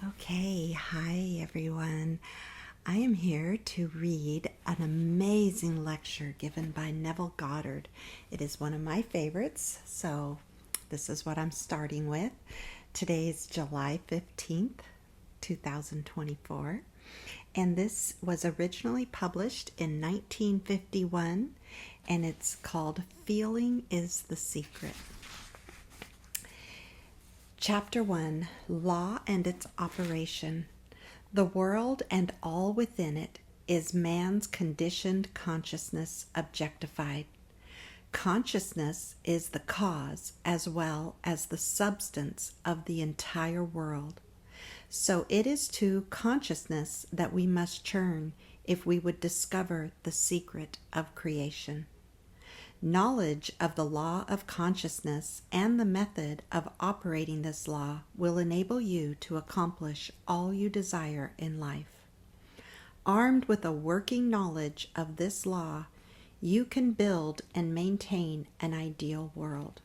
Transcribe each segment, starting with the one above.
Okay, hi everyone. I am here to read an amazing lecture given by Neville Goddard. It is one of my favorites, so this is what I'm starting with. Today is July 15th, 2024, and this was originally published in 1951, and it's called Feeling is the Secret. Chapter 1, Law and its Operation. The world and all within it is man's conditioned consciousness objectified. Consciousness is the cause as well as the substance of the entire world. So it is to consciousness that we must turn if we would discover the secret of creation. Knowledge of the law of consciousness and the method of operating this law will enable you to accomplish all you desire in life. Armed with a working knowledge of this law, you can build and maintain an ideal world.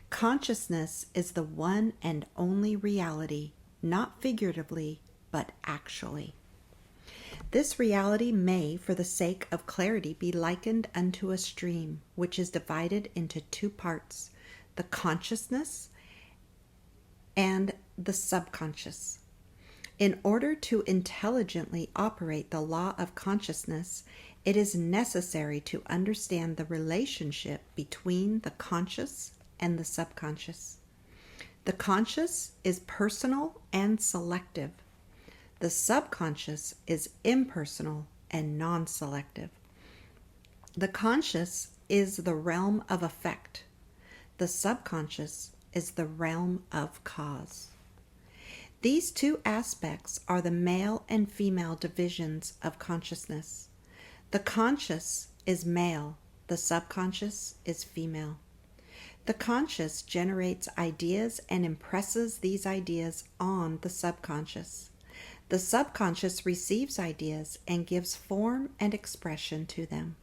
Consciousness is the one and only reality, not figuratively, but actually. This reality may, for the sake of clarity, be likened unto a stream, which is divided into two parts, the consciousness and the subconscious. In order to intelligently operate the law of consciousness, it is necessary to understand the relationship between the conscious and the subconscious. The conscious is personal and selective. The subconscious is impersonal and non-selective. The conscious is the realm of effect. The subconscious is the realm of cause. These two aspects are the male and female divisions of consciousness. The conscious is male, the subconscious is female. The conscious generates ideas and impresses these ideas on the subconscious. The subconscious receives ideas and gives form and expression to them.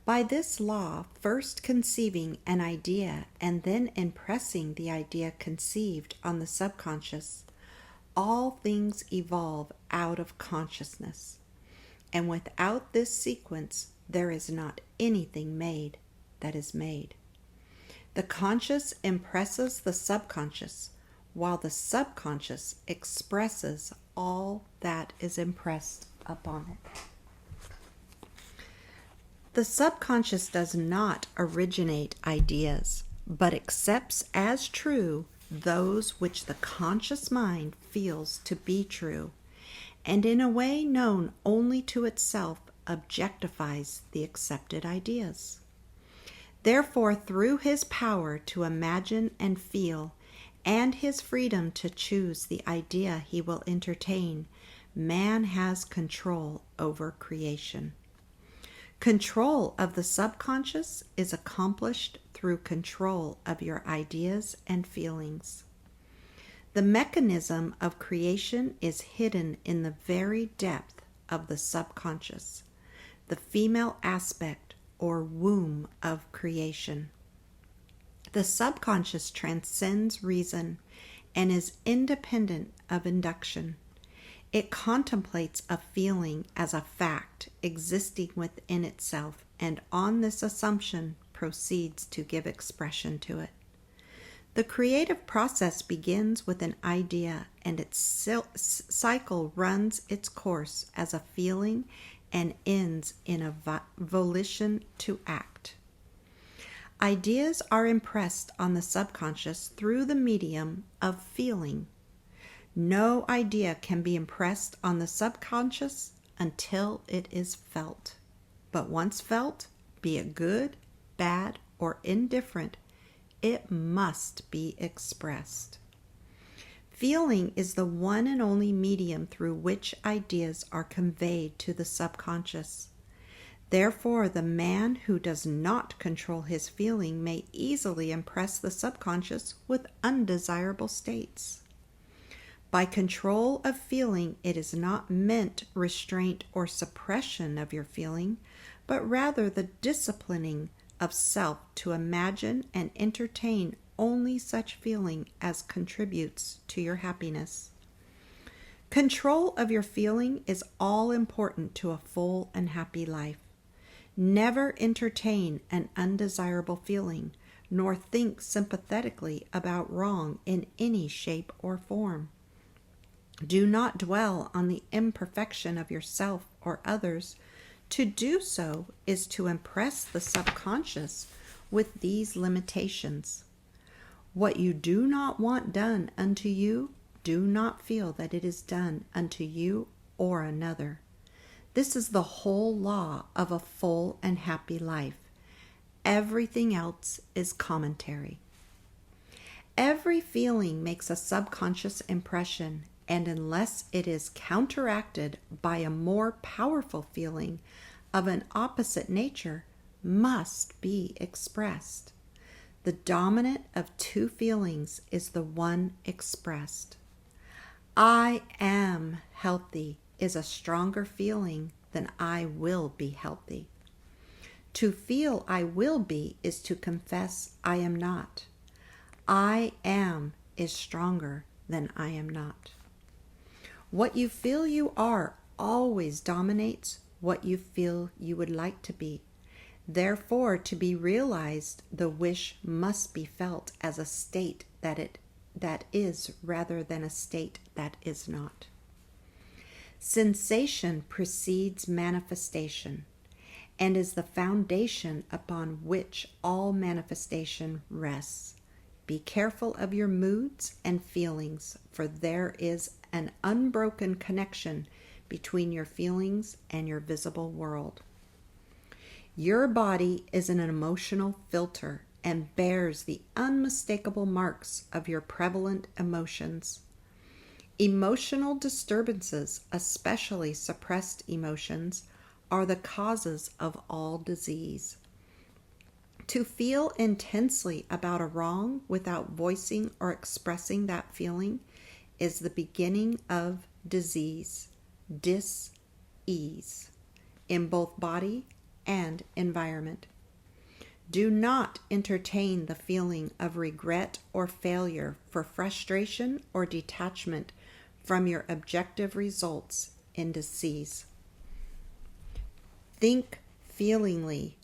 By this law, first conceiving an idea and then impressing the idea conceived on the subconscious, all things evolve out of consciousness. And without this sequence, there is not anything made that is made. The conscious impresses the subconscious, while the subconscious expresses all that is impressed upon it. The subconscious does not originate ideas, but accepts as true those which the conscious mind feels to be true, and in a way known only to itself objectifies the accepted ideas. Therefore, through his power to imagine and feel, and his freedom to choose the idea he will entertain, man has control over creation. Control of the subconscious is accomplished through control of your ideas and feelings. The mechanism of creation is hidden in the very depth of the subconscious, the female aspect or womb of creation. The subconscious transcends reason and is independent of induction. It contemplates a feeling as a fact existing within itself, and on this assumption proceeds to give expression to it. The creative process begins with an idea, and its cycle runs its course as a feeling and ends in a volition to act. Ideas are impressed on the subconscious through the medium of feeling. No idea can be impressed on the subconscious until it is felt. But once felt, be it good, bad, or indifferent, it must be expressed. Feeling is the one and only medium through which ideas are conveyed to the subconscious. Therefore, the man who does not control his feeling may easily impress the subconscious with undesirable states. By control of feeling, it is not meant restraint or suppression of your feeling, but rather the disciplining of self to imagine and entertain only such feeling as contributes to your happiness. Control of your feeling is all important to a full and happy life. Never entertain an undesirable feeling, nor think sympathetically about wrong in any shape or form. Do not dwell on the imperfection of yourself or others. To do so is to impress the subconscious with these limitations. What you do not want done unto you, do not feel that it is done unto you or another. This is the whole law of a full and happy life. Everything else is commentary. Every feeling makes a subconscious impression, and unless it is counteracted by a more powerful feeling of an opposite nature, must be expressed. The dominant of two feelings is the one expressed. I am healthy is a stronger feeling than I will be healthy. To feel I will be is to confess I am not. I am is stronger than I am not. What you feel you are always dominates what you feel you would like to be. Therefore, to be realized, the wish must be felt as a state that is rather than a state that is not. Sensation precedes manifestation and is the foundation upon which all manifestation rests. Be careful of your moods and feelings, for there is an unbroken connection between your feelings and your visible world. Your body is an emotional filter and bears the unmistakable marks of your prevalent emotions. Emotional disturbances, especially suppressed emotions, are the causes of all disease. To feel intensely about a wrong without voicing or expressing that feeling is the beginning of disease, dis-ease, in both body and environment. Do not entertain the feeling of regret or failure for frustration or detachment from your objective results in disease. Think feelingly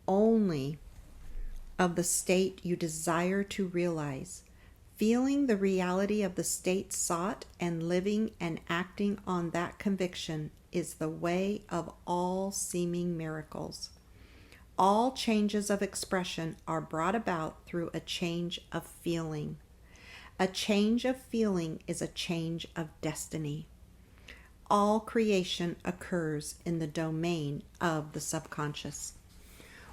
only of the state you desire to realize. Feeling the reality of the state sought and living and acting on that conviction is the way of all seeming miracles. All changes of expression are brought about through a change of feeling. A change of feeling is a change of destiny. All creation occurs in the domain of the subconscious.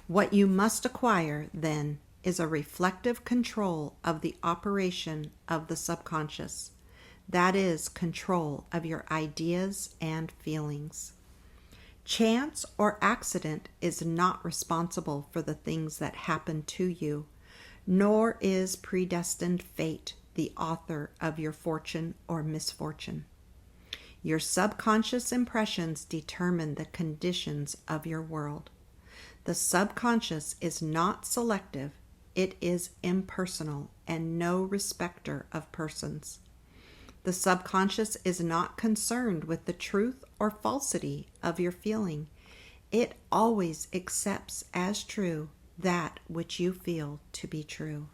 What you must acquire, then, is a reflective control of the operation of the subconscious. That is, control of your ideas and feelings. Chance or accident is not responsible for the things that happen to you, nor is predestined fate the author of your fortune or misfortune. Your subconscious impressions determine the conditions of your world. The subconscious is not selective, it is impersonal and no respecter of persons. The subconscious is not concerned with the truth or falsity of your feeling. It always accepts as true that which you feel to be true.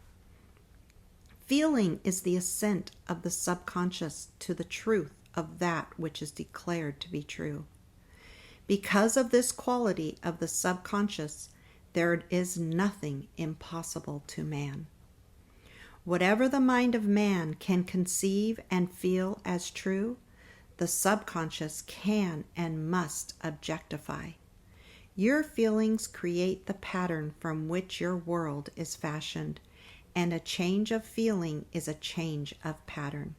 Feeling is the assent of the subconscious to the truth of that which is declared to be true. Because of this quality of the subconscious, there is nothing impossible to man. Whatever the mind of man can conceive and feel as true, the subconscious can and must objectify. Your feelings create the pattern from which your world is fashioned, and a change of feeling is a change of pattern.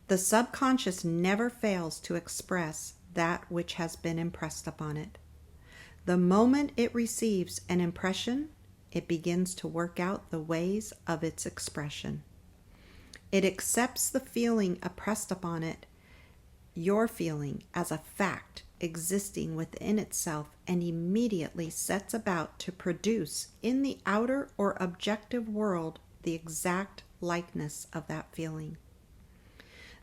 The subconscious never fails to express that which has been impressed upon it. The moment it receives an impression, it begins to work out the ways of its expression. It accepts the feeling impressed upon it, your feeling, as a fact existing within itself, and immediately sets about to produce in the outer or objective world the exact likeness of that feeling.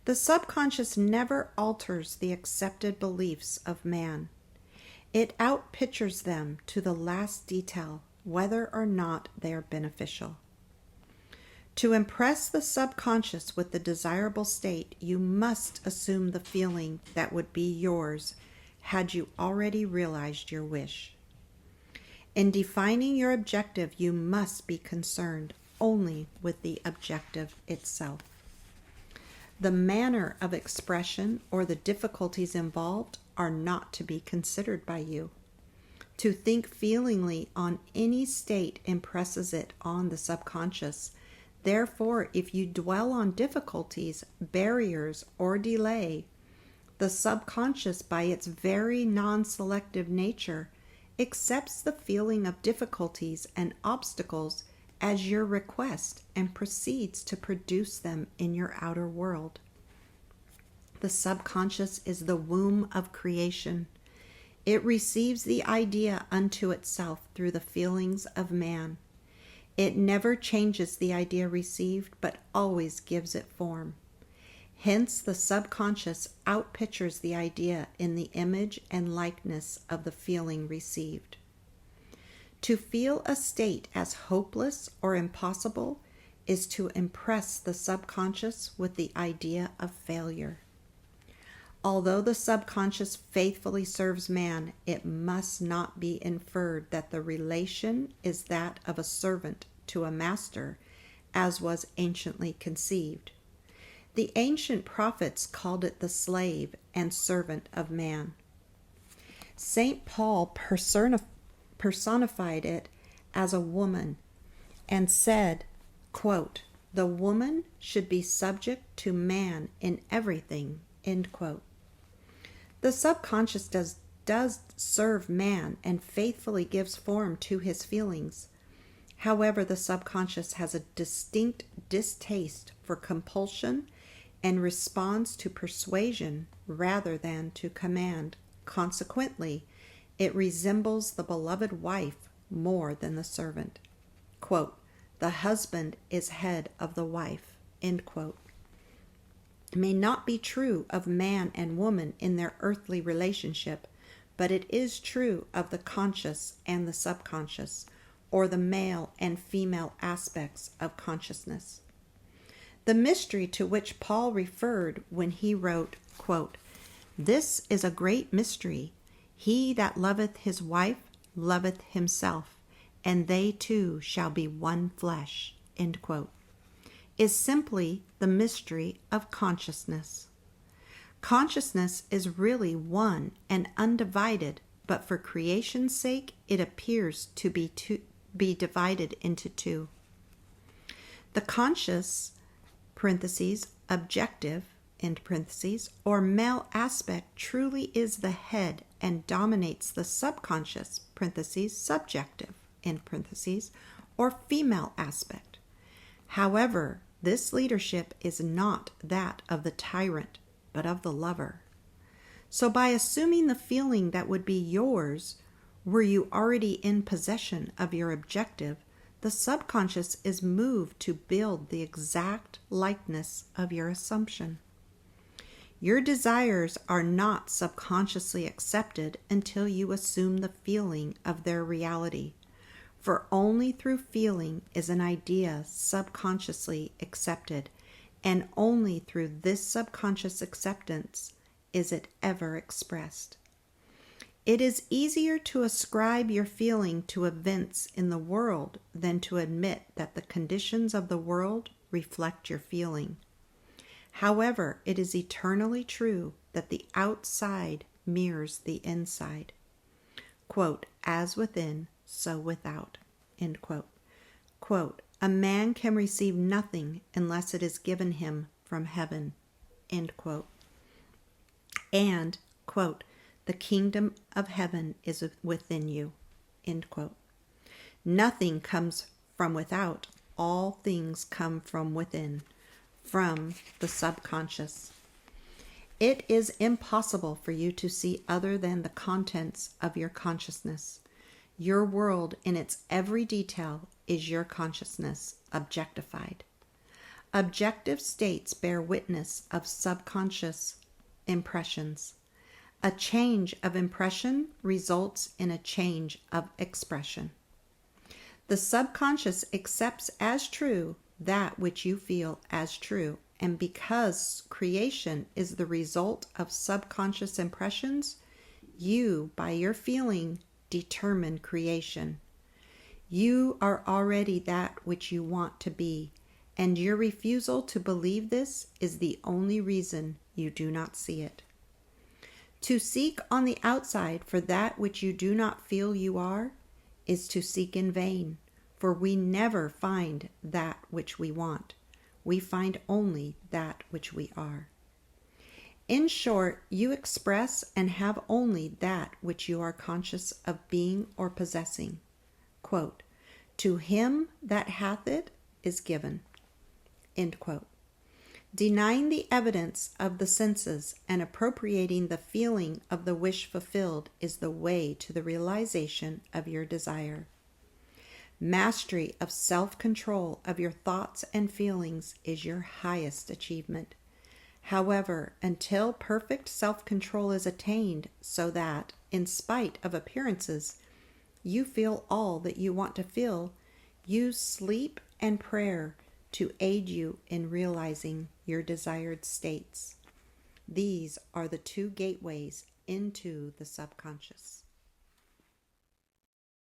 The subconscious never alters the accepted beliefs of man. It outpictures them to the last detail, whether or not they are beneficial. To impress the subconscious with the desirable state, you must assume the feeling that would be yours had you already realized your wish. In defining your objective, you must be concerned only with the objective itself. The manner of expression or the difficulties involved are not to be considered by you. To think feelingly on any state impresses it on the subconscious. Therefore, if you dwell on difficulties, barriers, or delay, the subconscious, by its very non-selective nature, accepts the feeling of difficulties and obstacles as your request and proceeds to produce them in your outer world. The subconscious is the womb of creation. It receives the idea unto itself through the feelings of man. It never changes the idea received, but always gives it form. Hence, the subconscious outpictures the idea in the image and likeness of the feeling received. To feel a state as hopeless or impossible is to impress the subconscious with the idea of failure. Although the subconscious faithfully serves man, it must not be inferred that the relation is that of a servant to a master, as was anciently conceived. The ancient prophets called it the slave and servant of man. St. Paul personified it as a woman and said, quote, "The woman should be subject to man in everything," end quote. The subconscious does serve man and faithfully gives form to his feelings. However, the subconscious has a distinct distaste for compulsion and responds to persuasion rather than to command. Consequently, it resembles the beloved wife more than the servant. Quote, "The husband is head of the wife," end quote. May not be true of man and woman in their earthly relationship, but it is true of the conscious and the subconscious, or the male and female aspects of consciousness. The mystery to which Paul referred when he wrote, quote, "This is a great mystery. He that loveth his wife loveth himself, and they two shall be one flesh," end quote, is simply the mystery of consciousness. Consciousness is really one and undivided, but for creation's sake it appears to be divided into two. The conscious (objective) or male aspect truly is the head and dominates the subconscious (subjective) or female aspect. However, this leadership is not that of the tyrant, but of the lover. So by assuming the feeling that would be yours, were you already in possession of your objective, the subconscious is moved to build the exact likeness of your assumption. Your desires are not subconsciously accepted until you assume the feeling of their reality. For only through feeling is an idea subconsciously accepted, and only through this subconscious acceptance is it ever expressed. It is easier to ascribe your feeling to events in the world than to admit that the conditions of the world reflect your feeling. However, it is eternally true that the outside mirrors the inside. Quote, "As within, so without," end quote. Quote, "A man can receive nothing unless it is given him from heaven," end quote. And, quote, "The kingdom of heaven is within you," end quote. Nothing comes from without. All things come from within, from the subconscious. It is impossible for you to see other than the contents of your consciousness. Your world in its every detail is your consciousness objectified. Objective states bear witness of subconscious impressions. A change of impression results in a change of expression. The subconscious accepts as true that which you feel as true, and because creation is the result of subconscious impressions, you, by your feeling, determine creation. You are already that which you want to be, and your refusal to believe this is the only reason you do not see it. To seek on the outside for that which you do not feel you are is to seek in vain, for we never find that which we want. We find only that which we are. In short, you express and have only that which you are conscious of being or possessing. Quote, "To him that hath it is given." End quote. Denying the evidence of the senses and appropriating the feeling of the wish fulfilled is the way to the realization of your desire. Mastery of self-control of your thoughts and feelings is your highest achievement. However, until perfect self-control is attained so that, in spite of appearances, you feel all that you want to feel, use sleep and prayer to aid you in realizing your desired states. These are the two gateways into the subconscious.